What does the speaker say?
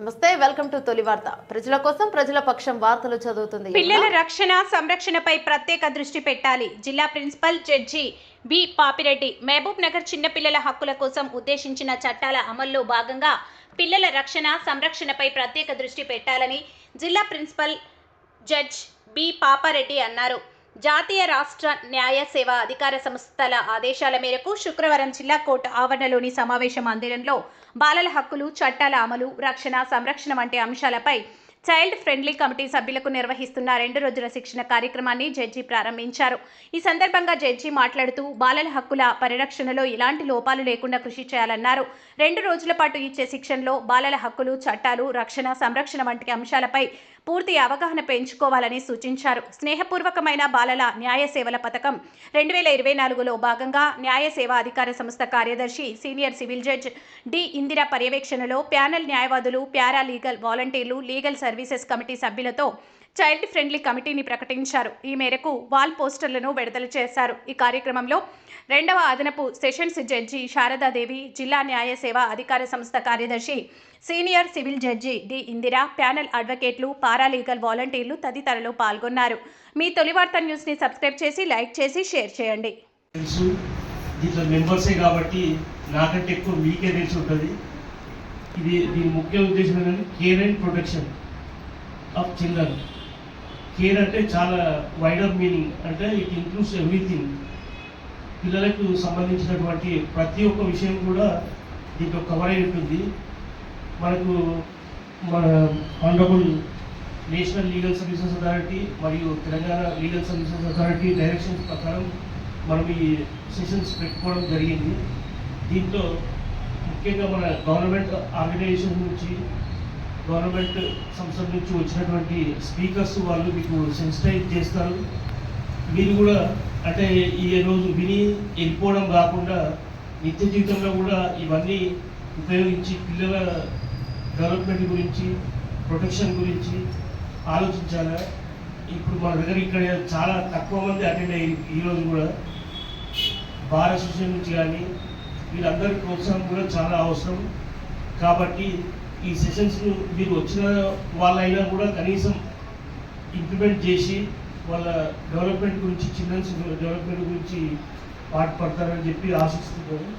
నమస్తే, welcome to తొలి వార్త. ప్రజల కోసం ప్రజల పక్షం వార్తలు చదువుతుంది. పిల్లల రక్షణ సంరక్షణపై ప్రత్యేక దృష్టి పెట్టాలి. జిల్లా principal judge B Papireddy. Mahabubnagar చిన్నపిల్లల హక్కుల కోసం ఉద్దేశించిన చట్టాల అమల్లో భాగంగా పిల్లల రక్షణ సంరక్షణపై ప్రత్యేక దృష్టి పెట్టాలని జిల్లా ప్రిన్సిపల్ జడ్జి బి పాపారెడ్డి అన్నారు. జాతీయ రాష్ట్ర న్యాయ సేవా అధికార సంస్థల ఆదేశాల మేరకు శుక్రవారం జిల్లా కోర్టు ఆవరణలోని సమావేశ మందిరంలో బాలల హక్కులు, చట్టాల అమలు, రక్షణ, సంరక్షణ వంటి అంశాలపై చైల్డ్ ఫ్రెండ్లీ కమిటీ సభ్యులకు నిర్వహిస్తున్న 2 రోజుల శిక్షణ కార్యక్రమాన్ని జడ్జి ప్రారంభించారు. ఈ సందర్భంగా జడ్జి మాట్లాడుతూ బాలల హక్కుల పరిరక్షణలో ఎలాంటి లోపాలు లేకుండా కృషి చేయాలన్నారు. 2 రోజుల పాటు ఇచ్చే శిక్షణలో బాలల హక్కులు, చట్టాలు, రక్షణ, సంరక్షణ వంటి అంశాలపై పూర్తి అవగాహన పెంచుకోవాలని సూచించారు. స్నేహపూర్వకమైన బాలల న్యాయ సేవల పథకం 2024లో భాగంగా న్యాయ సేవా అధికార సంస్థ కార్యదర్శి senior civil judge D Indira పర్యవేక్షణలో ప్యానెల్ న్యాయవాదులు, ప్యారా లీగల్ వాలంటీర్లు, లీగల్ సర్వీసెస్ కమిటీ సభ్యులతో చైల్డ్ ఫ్రెండ్లీ కమిటీని ప్రకటించారు. ఈ మేరకు వాల్ పోస్టర్లను విడుదల చేశారు. ఈ కార్యక్రమంలో 2వ అదనపు సెషన్స్ జడ్జి శారదాదేవి, జిల్లా న్యాయ సేవా అధికార సంస్థ కార్యదర్శి senior civil judge D Indira, panel అడ్వకేట్లు, పారాలీగల్ వాలంటీర్లు తదితరులు పాల్గొన్నారు. మీ తొలి వార్త న్యూస్ని సబ్స్క్రైబ్ చేసి, లైక్ చేసి, షేర్ చేయండి. దీంట్లో మెంబర్సే కాబట్టి నాకంటే ఎక్కువ మీకే తెలిసి ఉంటుంది. దీని ముఖ్య ఉద్దేశం ఏంటంటే care and protection of children. Care అంటే చాలా వైడర్ మీనింగ్, అంటే ఇట్ ఇంక్లూడ్స్ ఎవ్రీథింగ్. పిల్లలకు సంబంధించినటువంటి ప్రతి ఒక్క విషయం కూడా దీంట్లో కవర్ అయి ఉంటుంది. మనకు మన honourable national legal services authority మరియు Telangana legal services authority directions ప్రకారం మనం ఈ సెషన్స్ పెట్టుకోవడం జరిగింది. దీంట్లో ముఖ్యంగా మన గవర్నమెంట్ ఆర్గనైజేషన్ నుంచి, గవర్నమెంట్ సంస్థల నుంచి వచ్చినటువంటి స్పీకర్స్ వాళ్ళు మీకు సెన్సిటైజ్ చేస్తారు. మీరు కూడా అంటే ఈ రోజు విని వెళ్ళిపోవడం కాకుండా నిత్య జీవితంలో కూడా ఇవన్నీ ఉపయోగించి పిల్లల డెవలప్మెంట్ గురించి, ప్రొటెక్షన్ గురించి ఆలోచించాలి. ఇప్పుడు మన దగ్గర ఇక్కడ చాలా తక్కువ మంది అటెండ్ అయ్యి ఈరోజు కూడా బార్ అసోసియేషన్ నుంచి కానీ వీళ్ళందరి ప్రోత్సాహం కూడా చాలా అవసరం. కాబట్టి ఈ సెషన్స్ను మీరు వచ్చిన వాళ్ళైనా కూడా కనీసం ఇంప్లిమెంట్ చేసి వాళ్ళ డెవలప్మెంట్ గురించి, చిల్డ్రన్స్ డెవలప్మెంట్ గురించి పాటుపడతారని చెప్పి ఆశిస్తున్నాను.